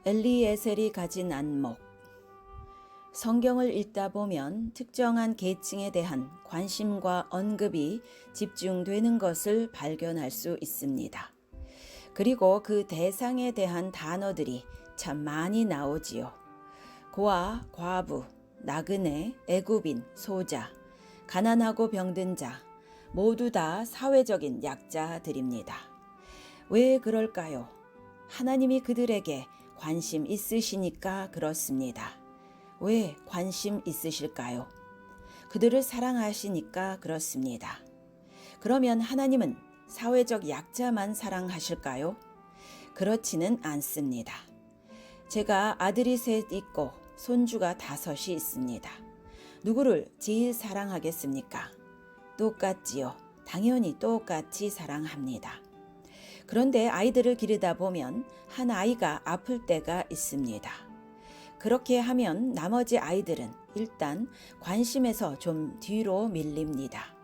엘리에셀이 가진 안목. 성경을 읽다 보면 특정한 계층에 대한 관심과 언급이 집중되는 것을 발견할 수 있습니다. 그리고 그 대상에 대한 단어들이 참 많이 나오지요. 고아, 과부, 나그네, 애굽인, 소자, 가난하고 병든 자, 모두 다 사회적인 약자들입니다. 왜 그럴까요? 하나님이 그들에게 관심 있으시니까 그렇습니다. 왜 관심 있으실까요? 그들을 사랑하시니까 그렇습니다. 그러면 하나님은 사회적 약자만 사랑하실까요? 그렇지는 않습니다. 제가 아들이 셋 있고 손주가 5이 있습니다. 누구를 제일 사랑하겠습니까? 똑같지요. 당연히 똑같이 사랑합니다. 그런데 아이들을 기르다 보면 한 아이가 아플 때가 있습니다. 그렇게 하면 나머지 아이들은 일단 관심에서 좀 뒤로 밀립니다.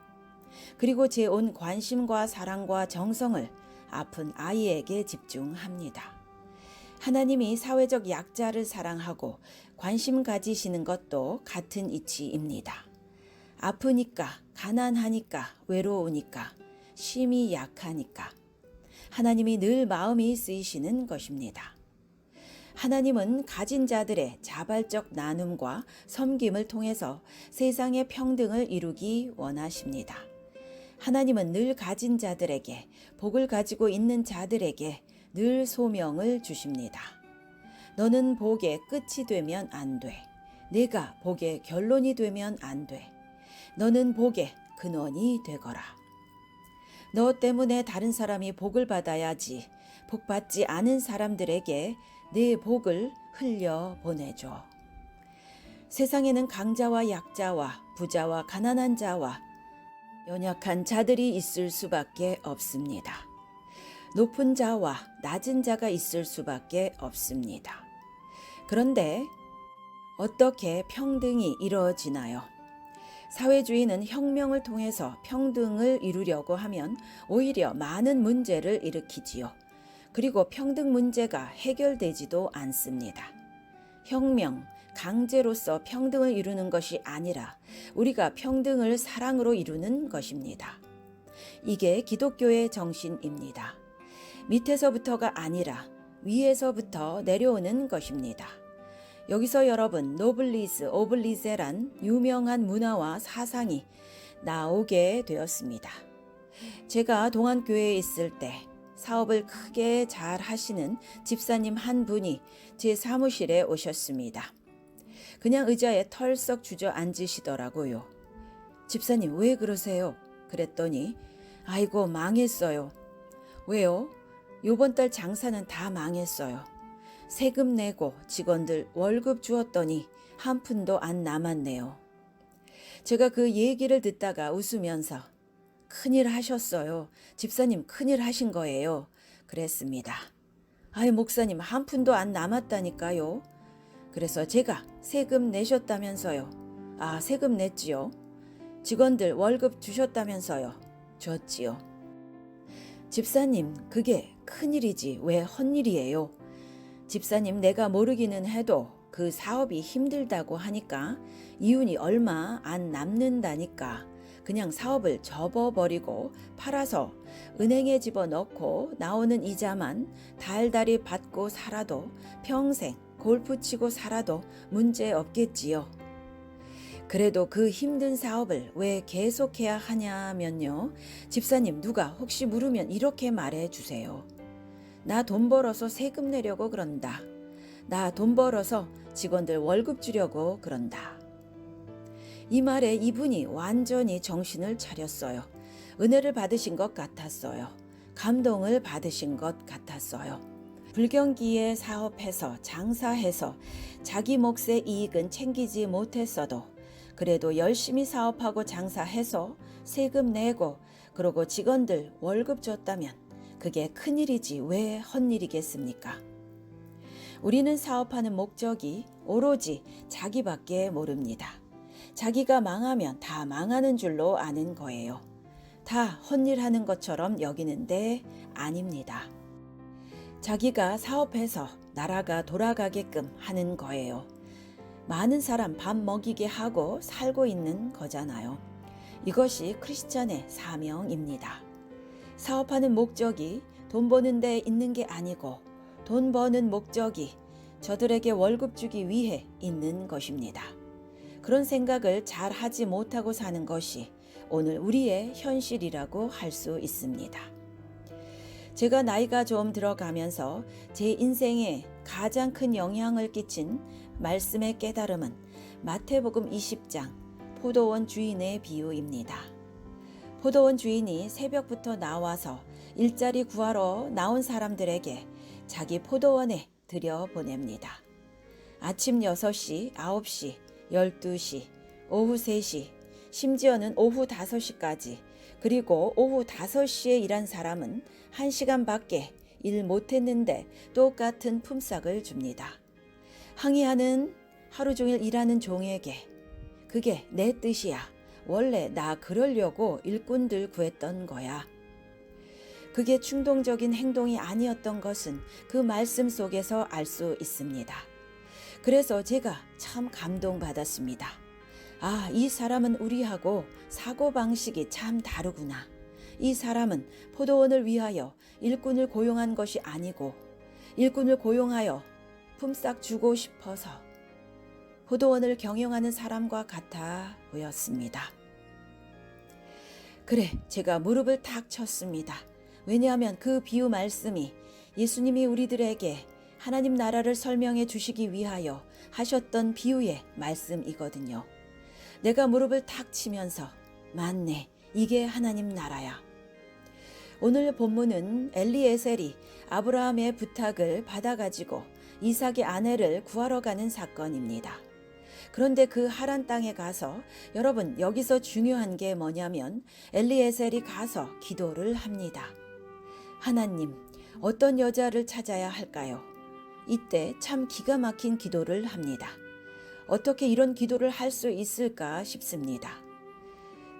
그리고 제 온 관심과 사랑과 정성을 아픈 아이에게 집중합니다. 하나님이 사회적 약자를 사랑하고 관심 가지시는 것도 같은 이치입니다. 아프니까, 가난하니까, 외로우니까, 심히 약하니까 하나님이 늘 마음이 쓰이시는 것입니다. 하나님은 가진 자들의 자발적 나눔과 섬김을 통해서 세상의 평등을 이루기 원하십니다. 하나님은 늘 가진 자들에게, 복을 가지고 있는 자들에게 늘 소명을 주십니다. 너는 복의 끝이 되면 안 돼. 내가 복의 결론이 되면 안 돼. 너는 복의 근원이 되거라. 너 때문에 다른 사람이 복을 받아야지. 복 받지 않은 사람들에게 내 복을 흘려 보내줘. 세상에는 강자와 약자와 부자와 가난한 자와 연약한 자들이 있을 수밖에 없습니다. 높은 자와 낮은 자가 있을 수밖에 없습니다. 그런데 어떻게 평등이 이루어지나요? 사회주의는 혁명을 통해서 평등을 이루려고 하면 오히려 많은 문제를 일으키지요. 그리고 평등 문제가 해결되지도 않습니다. 혁명, 강제로서 평등을 이루는 것이 아니라 우리가 평등을 사랑으로 이루는 것입니다. 이게 기독교의 정신입니다. 밑에서부터가 아니라 위에서부터 내려오는 것입니다. 여기서 여러분 노블리스 오블리제란 유명한 문화와 사상이 나오게 되었습니다. 제가 동안교회에 있을 때 사업을 크게 잘 하시는 집사님 한 분이 제 사무실에 오셨습니다. 그냥 의자에 털썩 주저앉으시더라고요. 집사님 왜 그러세요? 그랬더니 아이고 망했어요. 왜요? 요번 달 장사는 다 망했어요. 세금 내고 직원들 월급 주었더니 한 푼도 안 남았네요. 제가 그 얘기를 듣다가 웃으면서 큰일 하셨어요. 집사님 큰일 하신 거예요. 그랬습니다. 아이 목사님 한 푼도 안 남았다니까요. 그래서 제가 세금 내셨다면서요. 아 세금 냈지요. 직원들 월급 주셨다면서요. 줬지요. 집사님 그게 큰일이지 왜 헛일이에요. 집사님 내가 모르기는 해도 그 사업이 힘들다고 하니까 이윤이 얼마 안 남는다니까 그냥 사업을 접어버리고 팔아서 은행에 집어넣고 나오는 이자만 달달이 받고 살아도 평생 골프 치고 살아도 문제 없겠지요. 그래도 그 힘든 사업을 왜 계속해야 하냐면요. 집사님 누가 혹시 물으면 이렇게 말해 주세요. 나 돈 벌어서 세금 내려고 그런다. 나 돈 벌어서 직원들 월급 주려고 그런다. 이 말에 이분이 완전히 정신을 차렸어요. 은혜를 받으신 것 같았어요. 감동을 받으신 것 같았어요. 불경기에 사업해서 장사해서 자기 몫의 이익은 챙기지 못했어도 그래도 열심히 사업하고 장사해서 세금 내고 그러고 직원들 월급 줬다면 그게 큰일이지 왜 헛일이겠습니까? 우리는 사업하는 목적이 오로지 자기밖에 모릅니다. 자기가 망하면 다 망하는 줄로 아는 거예요. 다 헛일하는 것처럼 여기는데 아닙니다. 자기가 사업해서 나라가 돌아가게끔 하는 거예요. 많은 사람 밥 먹이게 하고 살고 있는 거잖아요. 이것이 크리스찬의 사명입니다. 사업하는 목적이 돈 버는 데 있는 게 아니고 돈 버는 목적이 저들에게 월급 주기 위해 있는 것입니다. 그런 생각을 잘 하지 못하고 사는 것이 오늘 우리의 현실이라고 할 수 있습니다. 제가 나이가 좀 들어가면서 제 인생에 가장 큰 영향을 끼친 말씀의 깨달음은 마태복음 20장 포도원 주인의 비유입니다. 포도원 주인이 새벽부터 나와서 일자리 구하러 나온 사람들에게 자기 포도원에 들여보냅니다. 아침 6시, 9시, 12시, 오후 3시, 심지어는 오후 5시까지, 그리고 오후 5시에 일한 사람은 1시간밖에 일 못했는데 똑같은 품삯을 줍니다. 항의하는 하루 종일 일하는 종에게 그게 내 뜻이야. 원래 나 그러려고 일꾼들 구했던 거야. 그게 충동적인 행동이 아니었던 것은 그 말씀 속에서 알 수 있습니다. 그래서 제가 참 감동받았습니다. 아, 이 사람은 우리하고 사고방식이 참 다르구나. 이 사람은 포도원을 위하여 일꾼을 고용한 것이 아니고 일꾼을 고용하여 품삯 주고 싶어서 포도원을 경영하는 사람과 같아 보였습니다. 그래, 제가 무릎을 탁 쳤습니다. 왜냐하면 그 비유 말씀이 예수님이 우리들에게 하나님 나라를 설명해 주시기 위하여 하셨던 비유의 말씀이거든요. 내가 무릎을 탁 치면서 맞네, 이게 하나님 나라야. 오늘 본문은 엘리에셀이 아브라함의 부탁을 받아가지고 이삭의 아내를 구하러 가는 사건입니다. 그런데 그 하란 땅에 가서 여러분, 여기서 중요한 게 뭐냐면 엘리에셀이 가서 기도를 합니다. 하나님, 어떤 여자를 찾아야 할까요? 이때 참 기가 막힌 기도를 합니다. 어떻게 이런 기도를 할 수 있을까 싶습니다.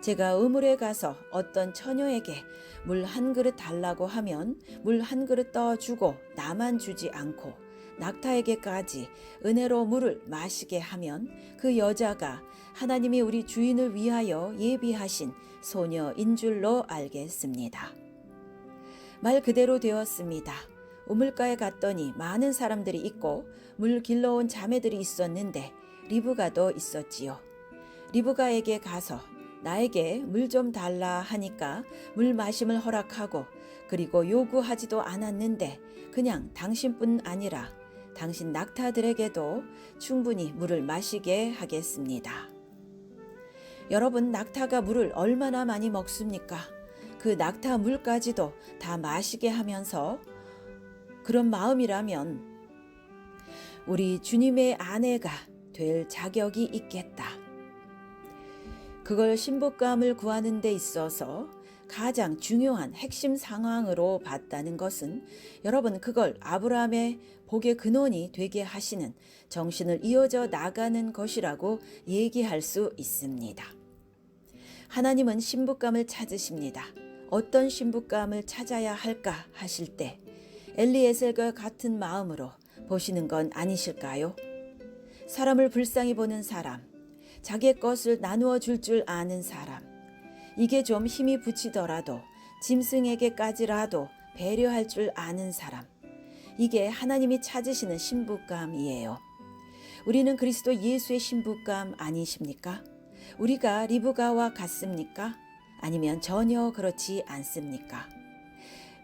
제가 우물에 가서 어떤 처녀에게 물 한 그릇 달라고 하면 물 한 그릇 떠주고 나만 주지 않고 낙타에게까지 은혜로 물을 마시게 하면 그 여자가 하나님이 우리 주인을 위하여 예비하신 소녀인 줄로 알겠습니다. 말 그대로 되었습니다. 우물가에 갔더니 많은 사람들이 있고 물 길러온 자매들이 있었는데 리브가도 있었지요. 리브가에게 가서 나에게 물 좀 달라 하니까 물 마심을 허락하고, 그리고 요구하지도 않았는데 그냥 당신뿐 아니라 당신 낙타들에게도 충분히 물을 마시게 하겠습니다. 여러분, 낙타가 물을 얼마나 많이 먹습니까? 그 낙타 물까지도 다 마시게 하면서 그런 마음이라면 우리 주님의 아내가 될 자격이 있겠다. 그걸 신부감을 구하는 데 있어서 가장 중요한 핵심 상황으로 봤다는 것은 여러분, 그걸 아브라함의 복의 근원이 되게 하시는 정신을 이어져 나가는 것이라고 얘기할 수 있습니다. 하나님은 신부감을 찾으십니다. 어떤 신부감을 찾아야 할까 하실 때 엘리에셀과 같은 마음으로 보시는 건 아니실까요? 사람을 불쌍히 보는 사람, 자기의 것을 나누어 줄 줄 아는 사람, 이게 좀 힘이 붙이더라도 짐승에게까지라도 배려할 줄 아는 사람, 이게 하나님이 찾으시는 신부감이에요. 우리는 그리스도 예수의 신부감 아니십니까? 우리가 리브가와 같습니까? 아니면 전혀 그렇지 않습니까?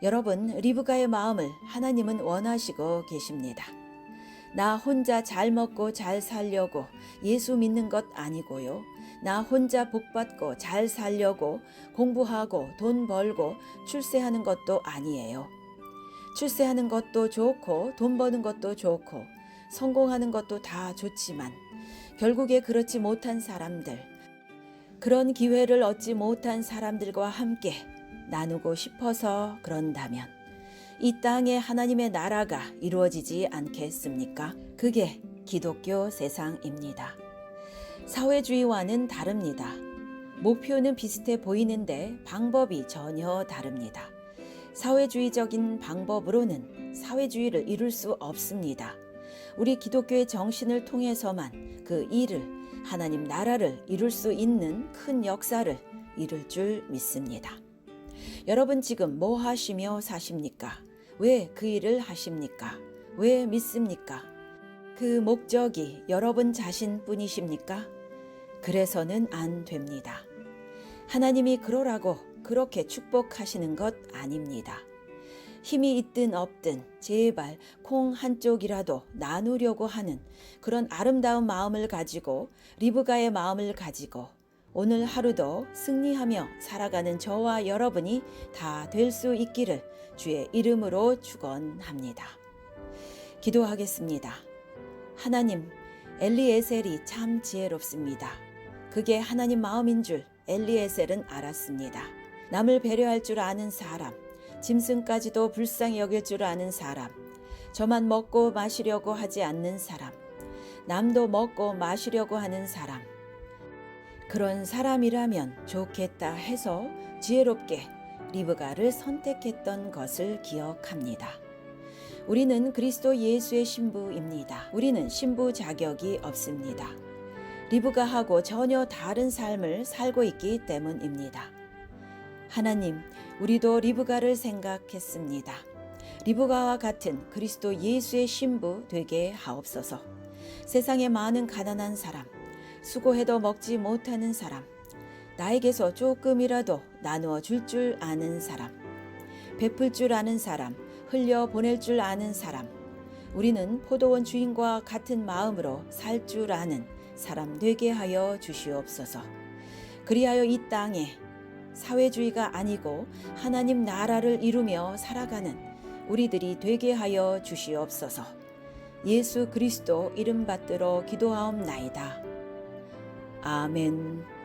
여러분, 리브가의 마음을 하나님은 원하시고 계십니다. 나 혼자 잘 먹고 잘 살려고 예수 믿는 것 아니고요. 나 혼자 복받고 잘 살려고 공부하고 돈 벌고 출세하는 것도 아니에요. 출세하는 것도 좋고 돈 버는 것도 좋고 성공하는 것도 다 좋지만 결국에 그렇지 못한 사람들, 그런 기회를 얻지 못한 사람들과 함께 나누고 싶어서 그런다면 이 땅에 하나님의 나라가 이루어지지 않겠습니까? 그게 기독교 세상입니다. 사회주의와는 다릅니다. 목표는 비슷해 보이는데 방법이 전혀 다릅니다. 사회주의적인 방법으로는 사회주의를 이룰 수 없습니다. 우리 기독교의 정신을 통해서만 그 일을, 하나님 나라를 이룰 수 있는 큰 역사를 이룰 줄 믿습니다. 여러분 지금 뭐 하시며 사십니까? 왜 그 일을 하십니까? 왜 믿습니까? 그 목적이 여러분 자신뿐이십니까? 그래서는 안 됩니다. 하나님이 그러라고 그렇게 축복하시는 것 아닙니다. 힘이 있든 없든 제발 콩 한쪽이라도 나누려고 하는 그런 아름다운 마음을 가지고, 리브가의 마음을 가지고 오늘 하루도 승리하며 살아가는 저와 여러분이 다 될 수 있기를 주의 이름으로 축원합니다. 기도하겠습니다. 하나님, 엘리에셀이 참 지혜롭습니다. 그게 하나님 마음인 줄 엘리에셀은 알았습니다. 남을 배려할 줄 아는 사람, 짐승까지도 불쌍히 여길 줄 아는 사람, 저만 먹고 마시려고 하지 않는 사람, 남도 먹고 마시려고 하는 사람, 그런 사람이라면 좋겠다 해서 지혜롭게 리브가를 선택했던 것을 기억합니다. 우리는 그리스도 예수의 신부입니다. 우리는 신부 자격이 없습니다. 리브가하고 전혀 다른 삶을 살고 있기 때문입니다. 하나님, 우리도 리브가를 생각했습니다. 리브가와 같은 그리스도 예수의 신부 되게 하옵소서. 세상에 많은 가난한 사람, 수고해도 먹지 못하는 사람, 나에게서 조금이라도 나누어 줄 아는 사람, 베풀 줄 아는 사람, 흘려 보낼 줄 아는 사람, 우리는 포도원 주인과 같은 마음으로 살 줄 아는 사람 되게 하여 주시옵소서. 그리하여 이 땅에 사회주의가 아니고 하나님 나라를 이루며 살아가는 우리들이 되게 하여 주시옵소서. 예수 그리스도 이름 받들어 기도하옵나이다. 아멘.